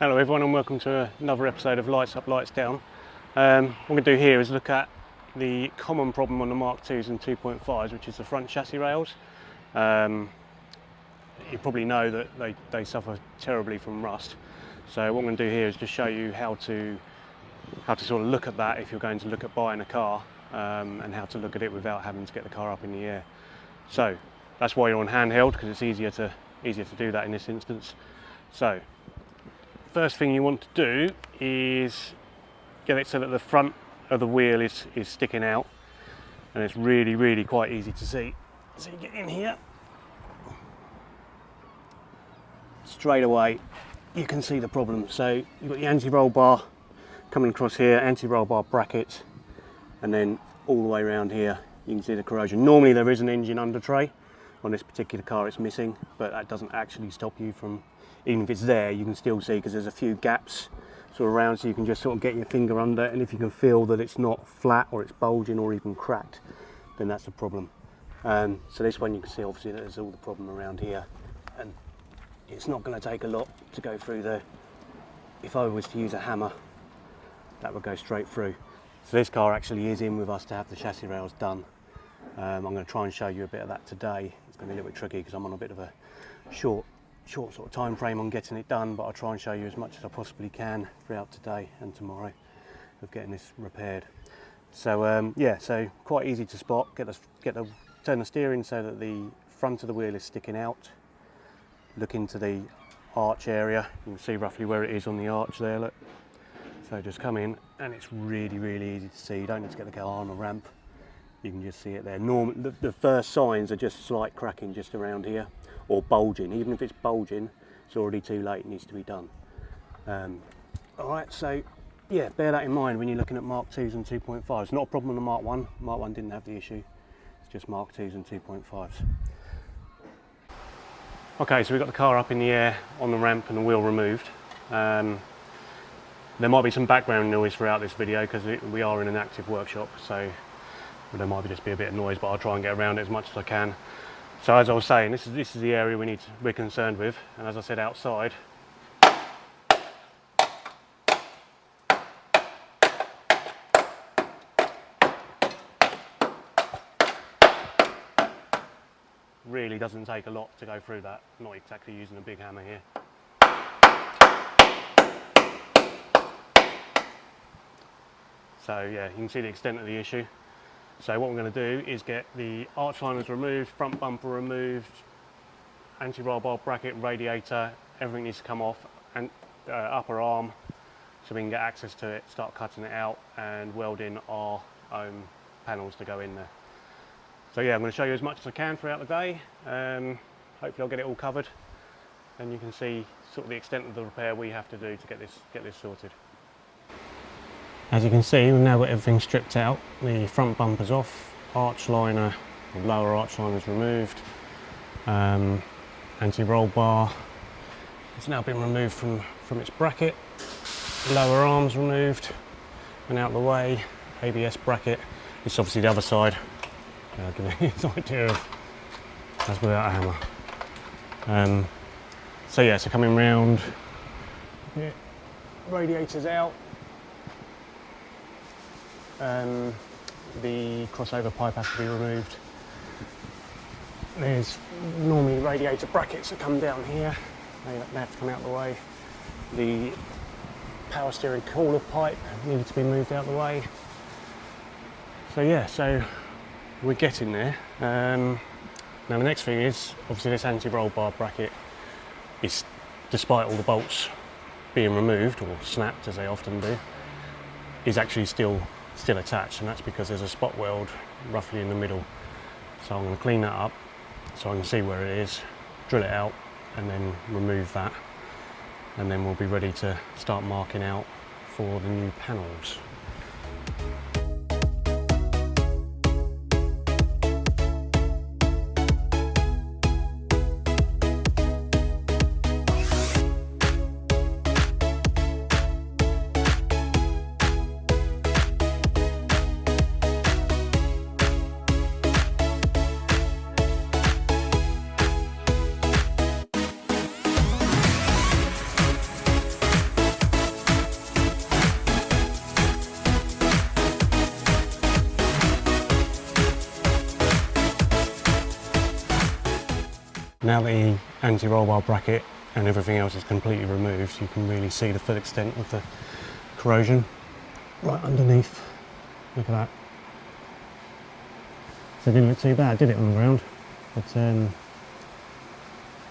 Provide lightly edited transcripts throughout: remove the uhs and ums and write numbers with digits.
Hello everyone and welcome to another episode of Lights Up, Lights Down. What I'm going to do here is look at the common problem on the Mark IIs and 2.5s, which is the front chassis rails. You probably know that they suffer terribly from rust. So what I'm going to do here is just show you how to sort of look at that if you're going to look at buying a car, and how to look at it without having to get the car up in the air. So that's why you're on handheld, because it's easier to do that in this instance. So first thing you want to do is get it so that the front of the wheel is sticking out, and it's really quite easy to see. So you get in here, straight away you can see the problem. So you've got the anti-roll bar coming across here, anti-roll bar bracket, and then all the way around here you can see the corrosion. Normally there is an engine under tray. On this particular car it's missing, but that doesn't actually stop you from, even if it's there, you can still see, because there's a few gaps sort of around, so you can just sort of get your finger under it, and if you can feel that it's not flat or it's bulging or even cracked, then that's the problem. So this one you can see obviously that there's all the problem around here, and it's not going to take a lot to go through there. If I was to use a hammer, that would go straight through. So this car actually is in with us to have the chassis rails done. I'm going to try and show you a bit of that today. It's going to be a little bit tricky because I'm on a bit of a short sort of time frame on getting it done, but I'll try and show you as much as I possibly can throughout today and tomorrow of getting this repaired. So yeah, so quite easy to spot. Turn the steering so that the front of the wheel is sticking out. Look into the arch area. You can see roughly where it is on the arch there. Look. So just come in, and it's really easy to see. You don't need to get the car on a ramp. You can just see it there. The first signs are just slight cracking just around here, or bulging. Even if it's bulging, it's already too late, it needs to be done. Alright, so yeah, bear that in mind when you're looking at Mark IIs and 2.5s. Not a problem on the Mark 1. Mark 1 didn't have the issue. It's just Mark IIs and 2.5s. Okay, so we've got the car up in the air on the ramp and the wheel removed. There might be some background noise throughout this video because we are in an active workshop, so there might just be a bit of noise, but I'll try and get around it as much as I can. So as I was saying, this is the area we're concerned with, and as I said, outside really doesn't take a lot to go through that. I'm not exactly using a big hammer here. So yeah, you can see the extent of the issue. So what we're going to do is get the arch liners removed, front bumper removed, anti-roll bar bracket, radiator, everything needs to come off, and upper arm, so we can get access to it, start cutting it out and welding our own panels to go in there. So yeah, I'm going to show you as much as I can throughout the day. Hopefully I'll get it all covered, and you can see sort of the extent of the repair we have to do to get this sorted. As you can see, we've now got everything stripped out. The front bumper's off, arch liner, the lower arch liner's removed, anti-roll bar, it's now been removed from its bracket, lower arms removed and out of the way, ABS bracket, it's obviously the other side, give you an idea of that's without a hammer. So yeah, so coming round, yeah, radiator's out. The crossover pipe has to be removed. There's normally radiator brackets that come down here. They have to come out of the way. The power steering cooler pipe needed to be moved out of the way. So yeah, so we're getting there. Now the next thing is, obviously this anti-roll bar bracket is, despite all the bolts being removed, or snapped as they often do, is actually still attached, and that's because there's a spot weld roughly in the middle. So I'm going to clean that up so I can see where it is, drill it out and then remove that, and then we'll be ready to start marking out for the new panels. Now that the anti-roll bar bracket and everything else is completely removed, you can really see the full extent of the corrosion right underneath. Look at that. So it didn't look too bad, did it, on the ground? But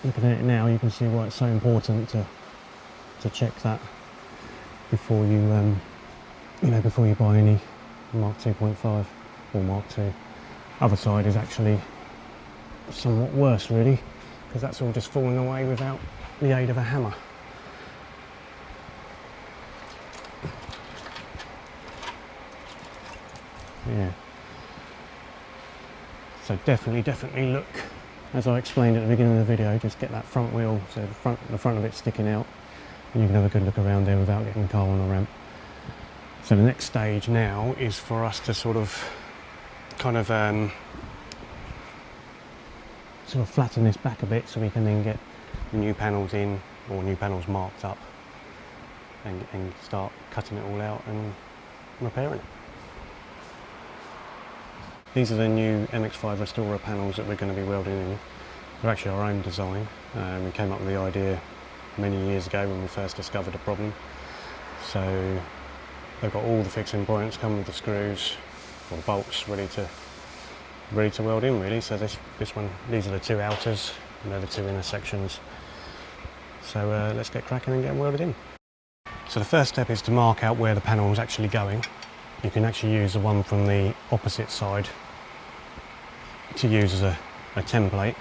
looking at it now, you can see why it's so important to check that before you before you buy any Mark 2.5 or Mark 2. Other side is actually somewhat worse, really, because that's all just falling away without the aid of a hammer. Yeah. So definitely look, as I explained at the beginning of the video, just get that front wheel, so the front of it sticking out, and you can have a good look around there without getting the car on the ramp. So the next stage now is for us to sort of flatten this back a bit, so we can then get the new panels in, or new panels marked up, and start cutting it all out and repairing it. These are the new MX5 Restorer panels that we're going to be welding in. They're actually our own design. We came up with the idea many years ago when we first discovered the problem. So they've got all the fixing points, come with the screws or the bolts ready to weld in, really. So this one, these are the two outers and they're the two inner sections. So let's get cracking and get them welded in. So the first step is to mark out where the panel is actually going. You can actually use the one from the opposite side to use as a template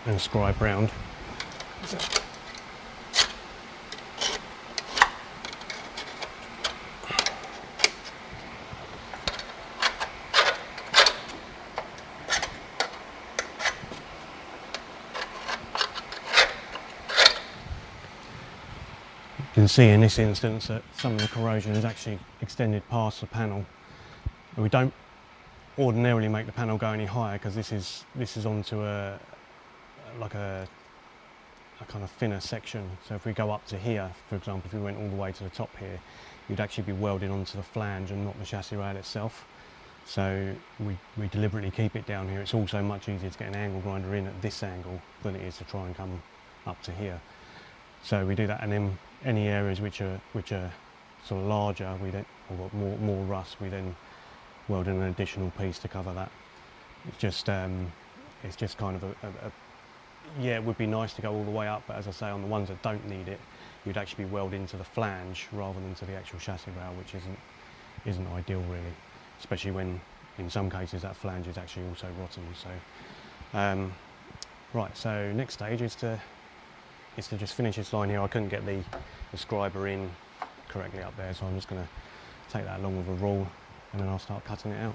and scribe round. You can see in this instance that some of the corrosion has actually extended past the panel. And we don't ordinarily make the panel go any higher, because this is onto a kind of thinner section. So if we go up to here, for example, if we went all the way to the top here, you'd actually be welding onto the flange and not the chassis rail itself. So we deliberately keep it down here. It's also much easier to get an angle grinder in at this angle than it is to try and come up to here. So we do that, and then any areas which are sort of larger, we then, or more rust, we then weld in an additional piece to cover that. It's just kind of yeah, it would be nice to go all the way up, but as I say, on the ones that don't need it, you'd actually be welded into the flange rather than to the actual chassis rail, which isn't ideal, really, especially when in some cases that flange is actually also rotten. So right, so next stage is to just finish this line here. I couldn't get the scriber in correctly up there, so I'm just going to take that along with a rule and then I'll start cutting it out.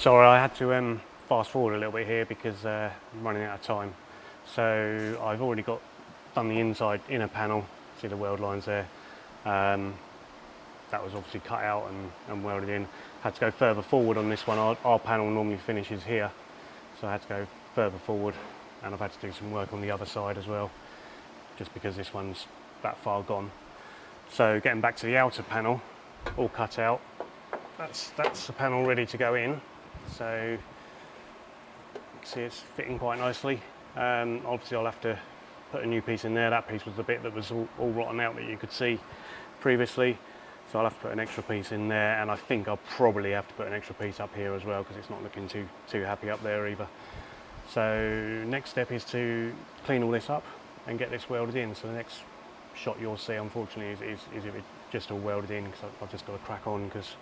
Sorry, I had to fast forward a little bit here because I'm running out of time. So I've already done the inside inner panel. See the weld lines there. That was obviously cut out and welded in. Had to go further forward on this one. Our panel normally finishes here, so I had to go further forward, and I've had to do some work on the other side as well, just because this one's that far gone. So getting back to the outer panel, all cut out. That's the panel ready to go in. So you can see it's fitting quite nicely. Obviously I'll have to put a new piece in there. That piece was the bit that was all rotten out that you could see previously. So I'll have to put an extra piece in there, and I think I'll probably have to put an extra piece up here as well, because it's not looking too happy up there either. So next step is to clean all this up and get this welded in. So the next shot you'll see, unfortunately, is it just all welded in, because I've just got to crack on because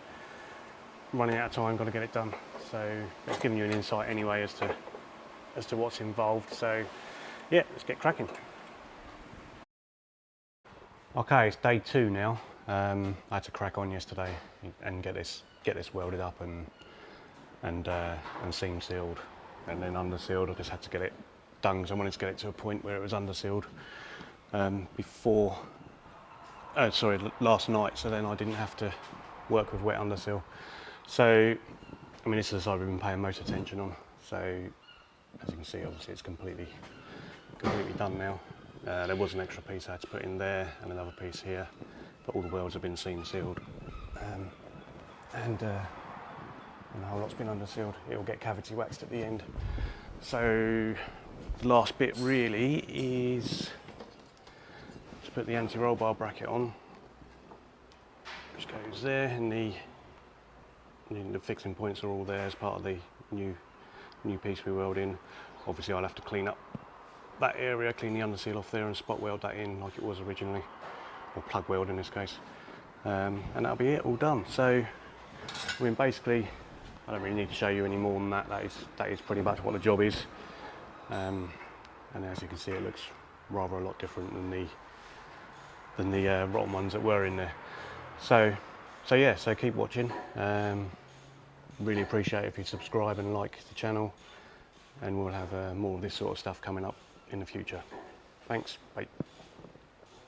I'm running out of time, got to get it done. So it's giving you an insight anyway as to what's involved. So yeah, let's get cracking. Okay, it's day 2 now. I had to crack on yesterday and get this welded up and seam sealed, and then under sealed. I just had to get it done because I wanted to get it to a point where it was under sealed last night, so then I didn't have to work with wet under seal. So I mean, this is the side we've been paying most attention on. So as you can see, obviously it's completely done now. There was an extra piece I had to put in there and another piece here, but all the welds have been seam sealed, and the whole lot's been under sealed. It'll get cavity waxed at the end. So the last bit really is to put the anti-roll bar bracket on, which goes there, and the fixing points are all there as part of the new piece we weld in. Obviously I'll have to clean up that area, clean the underseal off there and spot weld that in like it was originally, or plug weld in this case, and that'll be it, all done. So I mean, basically I don't really need to show you any more than that. That is pretty much what the job is, and as you can see, it looks rather a lot different than the rotten ones that were in there. So yeah, so keep watching. Really appreciate it if you subscribe and like the channel, and we'll have more of this sort of stuff coming up in the future. Thanks, bye.